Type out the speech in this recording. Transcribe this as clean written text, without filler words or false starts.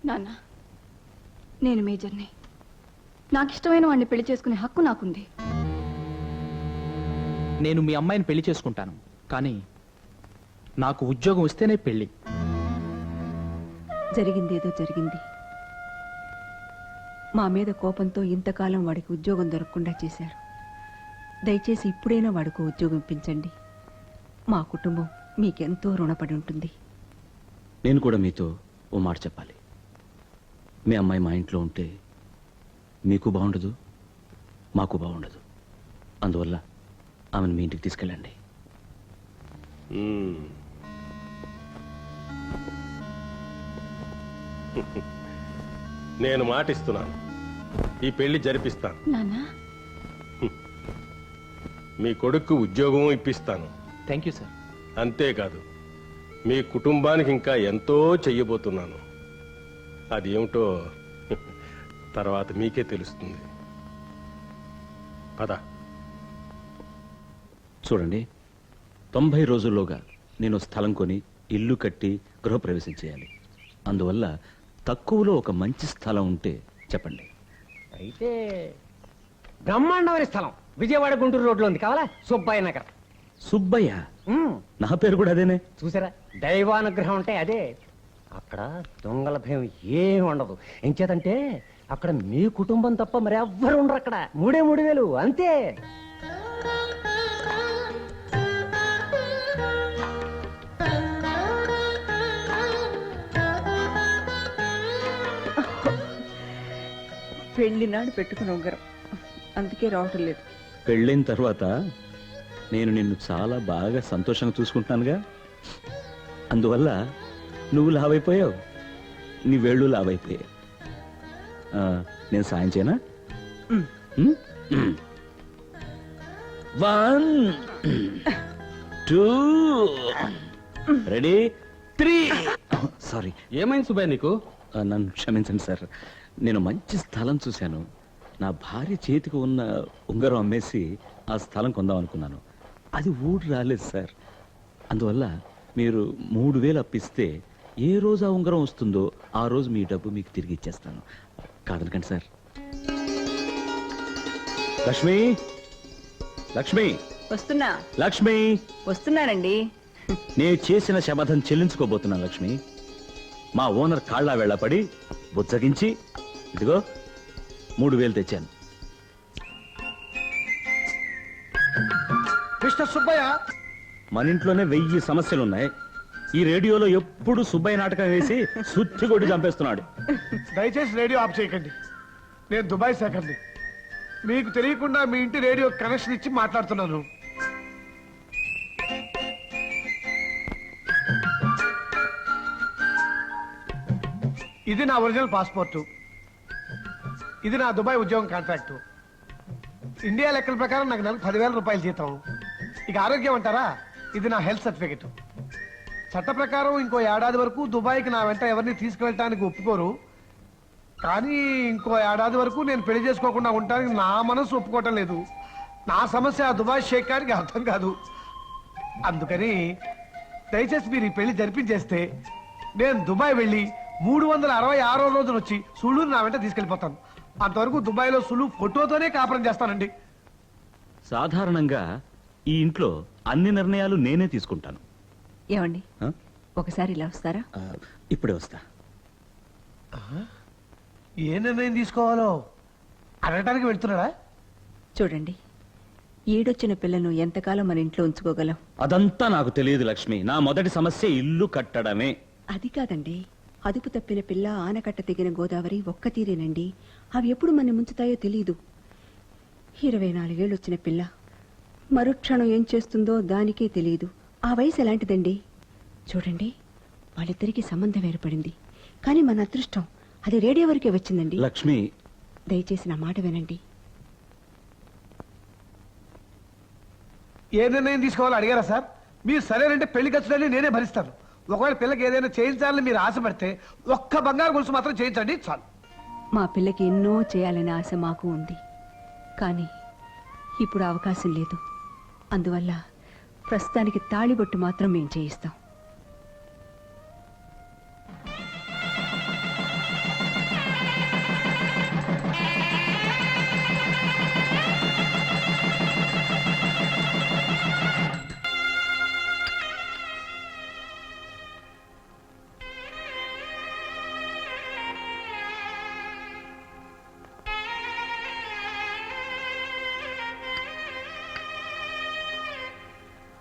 నాన్న, నేను మేజర్ని. నాకు ఇష్టమైన వాడిని పెళ్లి చేసుకునే హక్కు నాకుంది. నేను మీ అమ్మాయిని పెళ్లి చేసుకుంటాను, కానీ నాకు ఉద్యోగం వస్తేనే పెళ్లి. జరిగిందేదో జరిగింది. మా మీద కోపంతో ఇంతకాలం వాడికి ఉద్యోగం దొరకకుండా చేశారు. దయచేసి ఇప్పుడైనా వాడికి ఉద్యోగం ఇప్పించండి. మా కుటుంబం మీకెంతో రుణపడి ఉంటుంది. నేను కూడా మీతో ఓ మాట చెప్పాలి. మీ అమ్మాయి మా ఇంట్లో ఉంటే మీకు బాగుండదు, మాకు బాగుండదు. అందువల్ల ఆమెను మీ ఇంటికి తీసుకెళ్ళండి. నేను మాటిస్తున్నాను, ఈ పెళ్లి జరిపిస్తాను. నాన్న, మీ కొడుకు ఉద్యోగం ఇప్పిస్తాను. Thank you sir. అంతేకాదు, మీ కుటుంబానికి ఇంకా ఎంతో చెయ్యబోతున్నాను. అదేమిటో తర్వాత మీకే తెలుస్తుంది. పద. చూడండి, 90 రోజుల్లోగా నేను స్థలం కొని ఇల్లు కట్టి గృహప్రవేశం చేయాలి. అందువల్ల తక్కువలో ఒక మంచి స్థలం ఉంటే చెప్పండి. అయితే బ్రహ్మాండమైన స్థలం విజయవాడ గుంటూరు రోడ్లో ఉంది, కావాలా? సుబ్బయ్య నగర్. సుబ్బయ్య? నా పేరు కూడా అదేనే. చూసారా, దైవానుగ్రహం అంటే అదే. అక్కడ దొంగల భయం ఏమి ఉండదు. ఎంచేతంటే అక్కడ మీ కుటుంబం తప్ప మరి ఎవ్వరు ఉండరు. అక్కడ 3,000 అంతే. పెళ్లినాడు పెట్టుకుని ఉంగరం, అందుకే రావటం లేదు. పెళ్ళైన తర్వాత నేను నిన్ను చాలా బాగా సంతోషంగా చూసుకుంటున్నానుగా. అందువల్ల నువ్వు లావైపోయావు, నీ వేళ్ళు లావైపోయావు. నేను సాయం చేయనా? 1 2 రెడీ 3. సారీ. ఏమైంది సుబ్బయ్య నీకు? నన్ను క్షమించండి సార్. నేను మంచి స్థలం చూశాను. నా భార్య చేతికి ఉన్న ఉంగరం అమ్మేసి ఆ స్థలం కొందాం అనుకున్నాను. అది ఊడి రాలేదు సార్. అందువల్ల మీరు 3,000 అప్పిస్తే ఏ రోజు ఆ ఉంగరం వస్తుందో ఆ రోజు మీ డబ్బు మీకు తిరిగి ఇచ్చేస్తాను. కాదనకండి సార్. లక్ష్మి, లక్ష్మి, వస్తున్నా. లక్ష్మి, వస్తున్నానండి. నేను చేసిన శపథం చెల్లించుకోబోతున్నాను. లక్ష్మి, మా ఓనర్ కాళ్ళ వెళ్ళపడి బుజ్జగించి ఇదిగో 3,000 తెచ్చాను. మిస్టర్ సుబ్బయ్య, మన ఇంట్లోనే 1000 సమస్యలున్నాయి. ఈ రేడియోలో ఎప్పుడు సుబ్బయ్య నాటకం వేసి సుత్తి కొట్టి చంపేస్తున్నాడు. దయచేసి రేడియో ఆఫ్ చేయకండి. నేను దుబాయ్ శాఖని. మీకు తెలియకుండా మీ ఇంటి రేడియో కనెక్షన్ ఇచ్చి మాట్లాడుతున్నాను. ఇది నా ఒరిజినల్ పాస్పోర్టు. ఇది నా దుబాయ్ ఉద్యోగం కాంట్రాక్టు. ఇండియా లెక్కల ప్రకారం నాకు నెలకు 10,000 రూపాయలు జీతం. ఇక ఆరోగ్యం అంటారా, ఇది నా హెల్త్ సర్టిఫికెట్. చట్ట ప్రకారం ఇంకో ఏడాది వరకు దుబాయ్కి నా వెంట ఎవరిని తీసుకువెళ్ళటానికి ఒప్పుకోరు. కానీ ఇంకో ఏడాది వరకు నేను పెళ్లి చేసుకోకుండా ఉండటానికి నా మనసు ఒప్పుకోవటం లేదు. నా సమస్య ఆ దుబాయ్ షేక్ గారికి అర్థం కాదు. అందుకని దయచేసి మీరు ఈ పెళ్లి జరిపించేస్తే నేను దుబాయ్ వెళ్ళి 366వ రోజున వచ్చి సులువుని నా వెంట తీసుకెళ్ళిపోతాను. అంతవరకు దుబాయ్లో సులువు ఫోటోతోనే కాపురం చేస్తానండి. సాధారణంగా ఈ ఇంట్లో అన్ని నిర్ణయాలు నేనే తీసుకుంటాను. ఏమండి, ఒకసారి ఇలా వస్తారా? ఇప్పుడే వస్తా. ఏ నిర్ణయం తీసుకోవాలో అడగటానికి వెళ్తున్నాడా? చూడండి, ఈడొచ్చిన పిల్లను ఎంతకాలం మన ఇంట్లో ఉంచుకోగలం? అదంతా నాకు తెలియదు లక్ష్మి. నా మొదటి సమస్య ఇల్లు కట్టడమే. అది కాదండి, అదుపు తప్పిన పిల్ల, ఆనకట్ట తెగిన గోదావరి ఒక్క తీరేనండి. అవి ఎప్పుడు మన ముంచుతాయో తెలియదు. 24 ఏళ్ళు వచ్చిన పిల్ల మరుక్షణం ఏం చేస్తుందో దానికే తెలియదు. ఆ వయసు ఎలాంటిదండి? చూడండి, వాళ్ళిద్దరికీ సంబంధం ఏర్పడింది. కానీ మన అదృష్టం అది రేడియో వరకే వచ్చిందండి. లక్ష్మి, దయచేసి నా మాట వినండి. ఏ నిర్ణయం తీసుకోవాలో అడిగారా సార్? మీరు సరేనంటే పెళ్లి ఖర్చులన్నీ నేనే భరిస్తాను. ఒకవేళ పిల్లకి ఏదైనా చేయించాలని మీరు ఆశపడితే ఒక్క బంగారు గొలుసు మాత్రం చేయించండి చాలు. మా పిల్లకి ఎన్నో చేయాలనే ఆశ మాకు ఉంది. కానీ ఇప్పుడు అవకాశం లేదు. అందువల్ల ప్రస్తుతానికి తాళిబొట్టు మాత్రం మేము చేయిస్తాం.